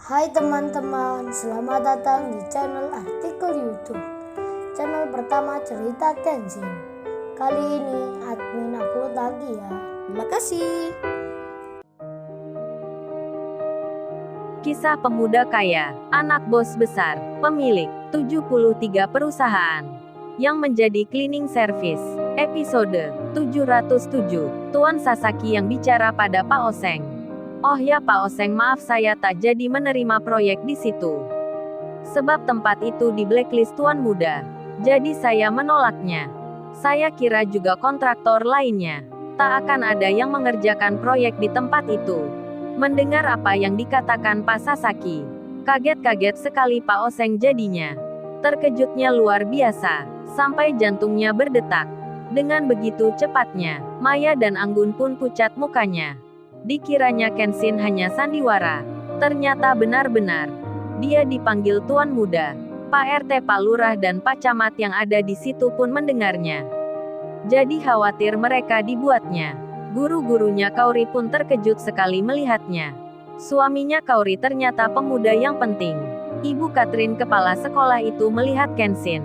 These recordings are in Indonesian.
Hai teman-teman, selamat datang di channel artikel YouTube. Channel pertama cerita Kenshin. Kali ini admin upload lagi ya. Terima kasih. Kisah pemuda kaya, anak bos besar, pemilik 73 perusahaan, yang menjadi cleaning service. Episode 707, Tuan Sasaki yang bicara pada Pak Oseng. Oh ya Pak Oseng, maaf saya tak jadi menerima proyek di situ. Sebab tempat itu di blacklist Tuan Muda. Jadi saya menolaknya. Saya kira juga kontraktor lainnya. Tak akan ada yang mengerjakan proyek di tempat itu. Mendengar apa yang dikatakan Pak Sasaki, kaget-kaget sekali Pak Oseng jadinya. Terkejutnya luar biasa, sampai jantungnya berdetak. Dengan begitu cepatnya, Maya dan Anggun pun pucat mukanya. Dikiranya Kenshin hanya sandiwara. Ternyata benar-benar. Dia dipanggil Tuan Muda. Pak RT, Pak Lurah dan Pak Camat yang ada di situ pun mendengarnya. Jadi khawatir mereka dibuatnya. Guru-gurunya Kaori pun terkejut sekali melihatnya. Suaminya Kaori ternyata pemuda yang penting. Ibu Katrin kepala sekolah itu melihat Kenshin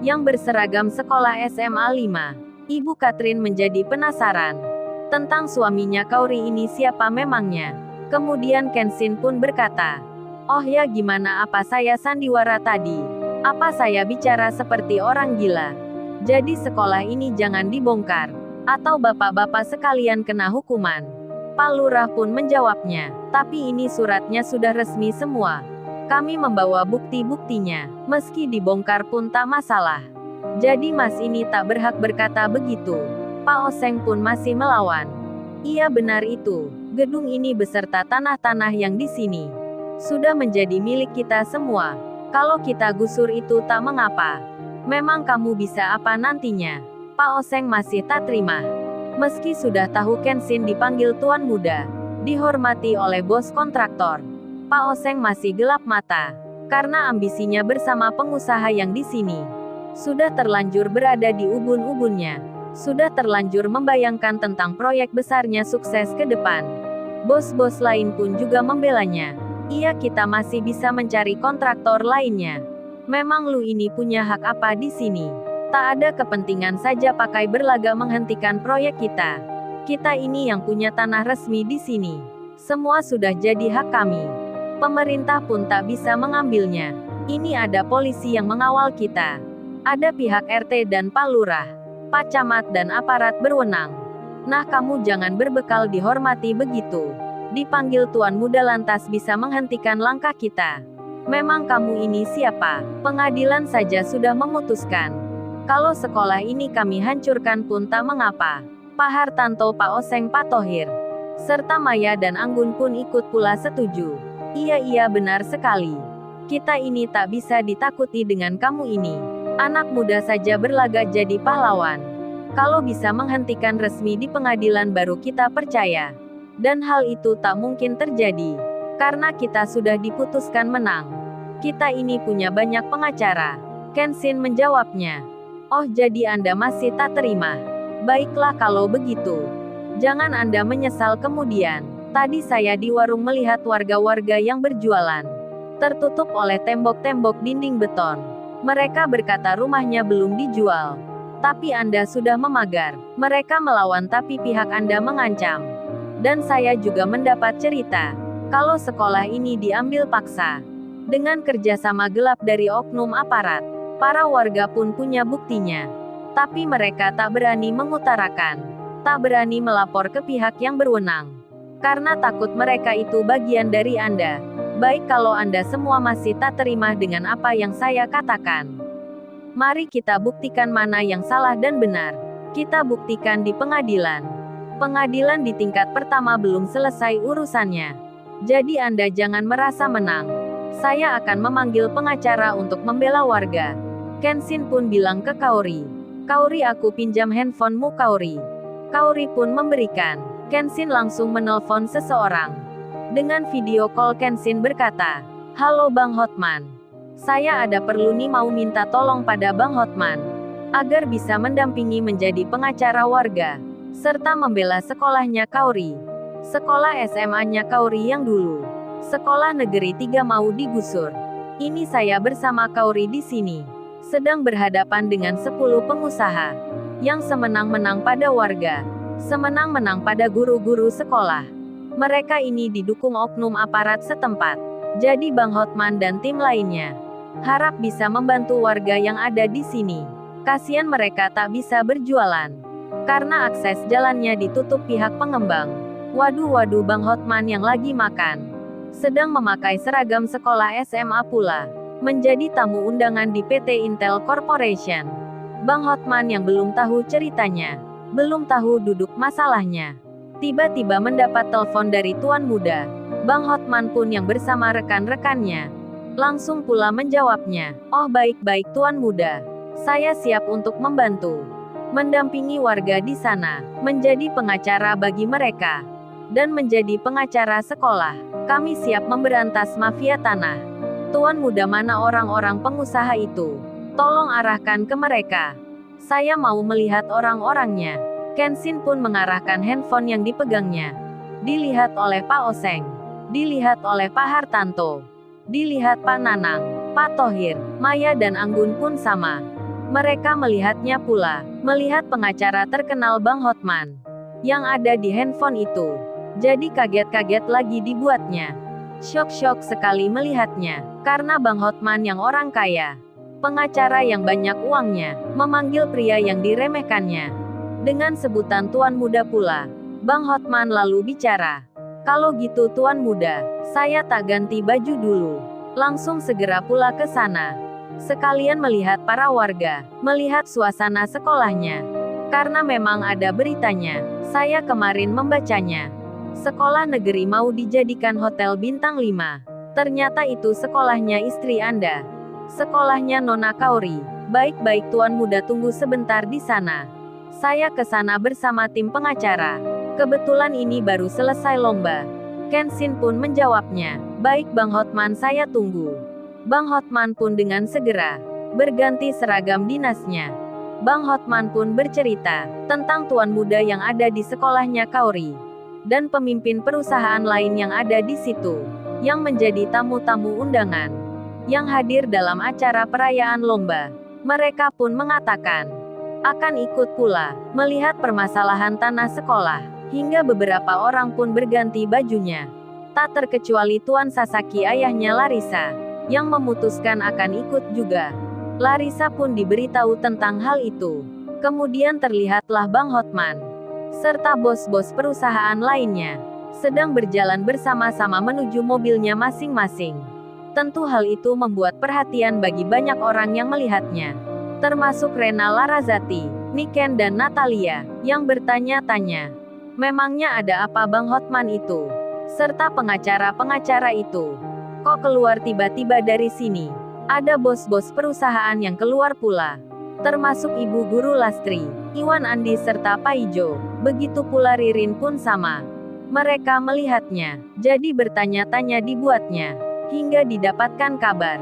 yang berseragam sekolah SMA 5. Ibu Katrin menjadi penasaran tentang suaminya Kaori ini siapa memangnya. Kemudian Kenshin pun berkata, "Oh ya gimana, apa saya sandiwara tadi? Apa saya bicara seperti orang gila? Jadi sekolah ini jangan dibongkar, atau bapak-bapak sekalian kena hukuman." Pak Lurah pun menjawabnya, "Tapi ini suratnya sudah resmi semua. Kami membawa bukti-buktinya, meski dibongkar pun tak masalah. Jadi Mas ini tak berhak berkata begitu." Pak Oseng pun masih melawan. Iya benar itu, gedung ini beserta tanah-tanah yang di sini sudah menjadi milik kita semua. Kalau kita gusur itu tak mengapa. Memang kamu bisa apa nantinya? Pak Oseng masih tak terima. Meski sudah tahu Kenshin dipanggil Tuan Muda, dihormati oleh bos kontraktor, Pak Oseng masih gelap mata. Karena ambisinya bersama pengusaha yang di sini sudah terlanjur berada di ubun-ubunnya. Sudah terlanjur membayangkan tentang proyek besarnya sukses ke depan. Bos-bos lain pun juga membelanya. Iya kita masih bisa mencari kontraktor lainnya. Memang lu ini punya hak apa di sini? Tak ada kepentingan saja pakai berlagak menghentikan proyek kita. Kita ini yang punya tanah resmi di sini. Semua sudah jadi hak kami. Pemerintah pun tak bisa mengambilnya. Ini ada polisi yang mengawal kita. Ada pihak RT dan Pak Lurah, Pak Camat dan aparat berwenang. Nah kamu jangan berbekal dihormati begitu. Dipanggil Tuan Muda lantas bisa menghentikan langkah kita. Memang kamu ini siapa? Pengadilan saja sudah memutuskan kalau sekolah ini kami hancurkan pun tak mengapa. Pak Hartanto, Pak Oseng, Pak Tohir, serta Maya dan Anggun pun ikut pula setuju. Iya benar sekali. Kita ini tak bisa ditakuti dengan kamu ini. Anak muda saja berlagak jadi pahlawan. Kalau bisa menghentikan resmi di pengadilan baru kita percaya. Dan hal itu tak mungkin terjadi. Karena kita sudah diputuskan menang. Kita ini punya banyak pengacara. Kenshin menjawabnya. Oh jadi Anda masih tak terima. Baiklah kalau begitu. Jangan Anda menyesal kemudian. Tadi saya di warung melihat warga-warga yang berjualan. Tertutup oleh tembok-tembok dinding beton. Mereka berkata rumahnya belum dijual. Tapi Anda sudah memagar. Mereka melawan tapi pihak Anda mengancam. Dan saya juga mendapat cerita kalau sekolah ini diambil paksa. Dengan kerjasama gelap dari oknum aparat. Para warga pun punya buktinya. Tapi mereka tak berani mengutarakan. Tak berani melapor ke pihak yang berwenang. Karena takut mereka itu bagian dari Anda. Baik kalau Anda semua masih tak terima dengan apa yang saya katakan. Mari kita buktikan mana yang salah dan benar. Kita buktikan di pengadilan. Pengadilan di tingkat pertama belum selesai urusannya. Jadi Anda jangan merasa menang. Saya akan memanggil pengacara untuk membela warga. Kenshin pun bilang ke Kaori. Kaori aku pinjam handphonemu Kaori. Kaori pun memberikan. Kenshin langsung menelpon seseorang. Dengan video call Kenshin berkata, "Halo Bang Hotman. Saya ada perlu nih mau minta tolong pada Bang Hotman. Agar bisa mendampingi menjadi pengacara warga. Serta membela sekolahnya Kaori. Sekolah SMA-nya Kaori yang dulu. Sekolah Negeri 3 mau digusur. Ini saya bersama Kauri di sini. Sedang berhadapan dengan 10 pengusaha yang semenang-menang pada warga, semenang-menang pada guru-guru sekolah. Mereka ini didukung oknum aparat setempat. Jadi Bang Hotman dan tim lainnya harap bisa membantu warga yang ada di sini. Kasihan mereka tak bisa berjualan karena akses jalannya ditutup pihak pengembang. Waduh, Bang Hotman yang lagi makan sedang memakai seragam sekolah SMA pula, menjadi tamu undangan di PT Intel Corporation. Bang Hotman yang belum tahu ceritanya, belum tahu duduk masalahnya, tiba-tiba mendapat telepon dari Tuan Muda. Bang Hotman pun yang bersama rekan-rekannya langsung pula menjawabnya, "Oh baik-baik Tuan Muda, saya siap untuk membantu, mendampingi warga di sana, menjadi pengacara bagi mereka, dan menjadi pengacara sekolah. Kami siap memberantas mafia tanah. Tuan Muda mana orang-orang pengusaha itu? Tolong arahkan ke mereka. Saya mau melihat orang-orangnya." Kenshin pun mengarahkan handphone yang dipegangnya. Dilihat oleh Pak Oseng, dilihat oleh Pak Hartanto, dilihat Pak Nanang, Pak Thohir, Maya dan Anggun pun sama. Mereka melihatnya pula, melihat pengacara terkenal Bang Hotman yang ada di handphone itu. Jadi kaget-kaget lagi dibuatnya. Syok-syok sekali melihatnya, karena Bang Hotman yang orang kaya, pengacara yang banyak uangnya, memanggil pria yang diremehkannya dengan sebutan Tuan Muda pula. Bang Hotman lalu bicara, "Kalau gitu Tuan Muda, saya tak ganti baju dulu. Langsung segera pula ke sana. Sekalian melihat para warga, melihat suasana sekolahnya. Karena memang ada beritanya, saya kemarin membacanya. Sekolah negeri mau dijadikan hotel bintang 5. Ternyata itu sekolahnya istri Anda. Sekolahnya Nona Kauri. Baik-baik Tuan Muda tunggu sebentar di sana. Saya ke sana bersama tim pengacara. Kebetulan ini baru selesai lomba." Kenshin pun menjawabnya, "Baik Bang Hotman, saya tunggu." Bang Hotman pun dengan segera berganti seragam dinasnya. Bang Hotman pun bercerita tentang Tuan Muda yang ada di sekolahnya Kauri dan pemimpin perusahaan lain yang ada di situ, yang menjadi tamu-tamu undangan, yang hadir dalam acara perayaan lomba. Mereka pun mengatakan akan ikut pula, melihat permasalahan tanah sekolah, hingga beberapa orang pun berganti bajunya. Tak terkecuali Tuan Sasaki ayahnya Larissa, yang memutuskan akan ikut juga. Larissa pun diberitahu tentang hal itu. Kemudian terlihatlah Bang Hotman serta bos-bos perusahaan lainnya sedang berjalan bersama-sama menuju mobilnya masing-masing. Tentu hal itu membuat perhatian bagi banyak orang yang melihatnya, termasuk Rena Larazati, Niken dan Natalia, yang bertanya-tanya, memangnya ada apa Bang Hotman itu? Serta pengacara-pengacara itu, kok keluar tiba-tiba dari sini? Ada bos-bos perusahaan yang keluar pula, termasuk Ibu Guru Lastri, Iwan Andi serta Pak Ijo. Begitu pula Ririn pun sama. Mereka melihatnya, jadi bertanya-tanya dibuatnya, hingga didapatkan kabar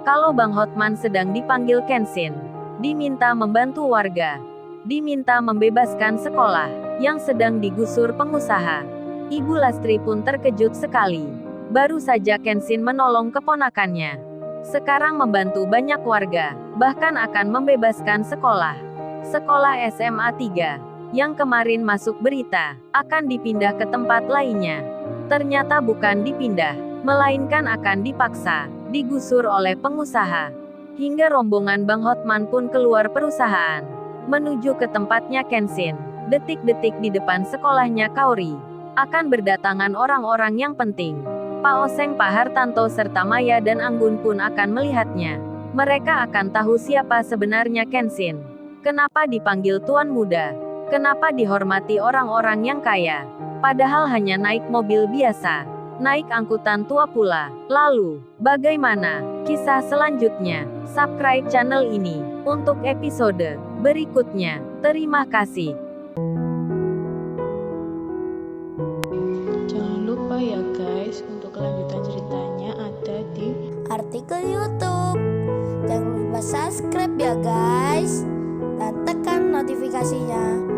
kalau Bang Hotman sedang dipanggil Kenshin, diminta membantu warga, diminta membebaskan sekolah yang sedang digusur pengusaha. Ibu Lastri pun terkejut sekali. Baru saja Kenshin menolong keponakannya, sekarang membantu banyak warga, bahkan akan membebaskan sekolah. Sekolah SMA 3, yang kemarin masuk berita, akan dipindah ke tempat lainnya. Ternyata bukan dipindah, melainkan akan dipaksa, digusur oleh pengusaha. Hingga rombongan Bang Hotman pun keluar perusahaan, menuju ke tempatnya Kenshin. Detik-detik di depan sekolahnya Kauri, akan berdatangan orang-orang yang penting. Pak Oseng, Pak Hartanto serta Maya dan Anggun pun akan melihatnya. Mereka akan tahu siapa sebenarnya Kenshin. Kenapa dipanggil Tuan Muda? Kenapa dihormati orang-orang yang kaya? Padahal hanya naik mobil biasa, naik angkutan tua pula. Lalu, bagaimana kisah selanjutnya? Subscribe channel ini untuk episode berikutnya. Terima kasih. Jangan lupa ya guys, untuk kelanjutan ceritanya ada di artikel YouTube. Jangan lupa subscribe ya guys, dan tekan notifikasinya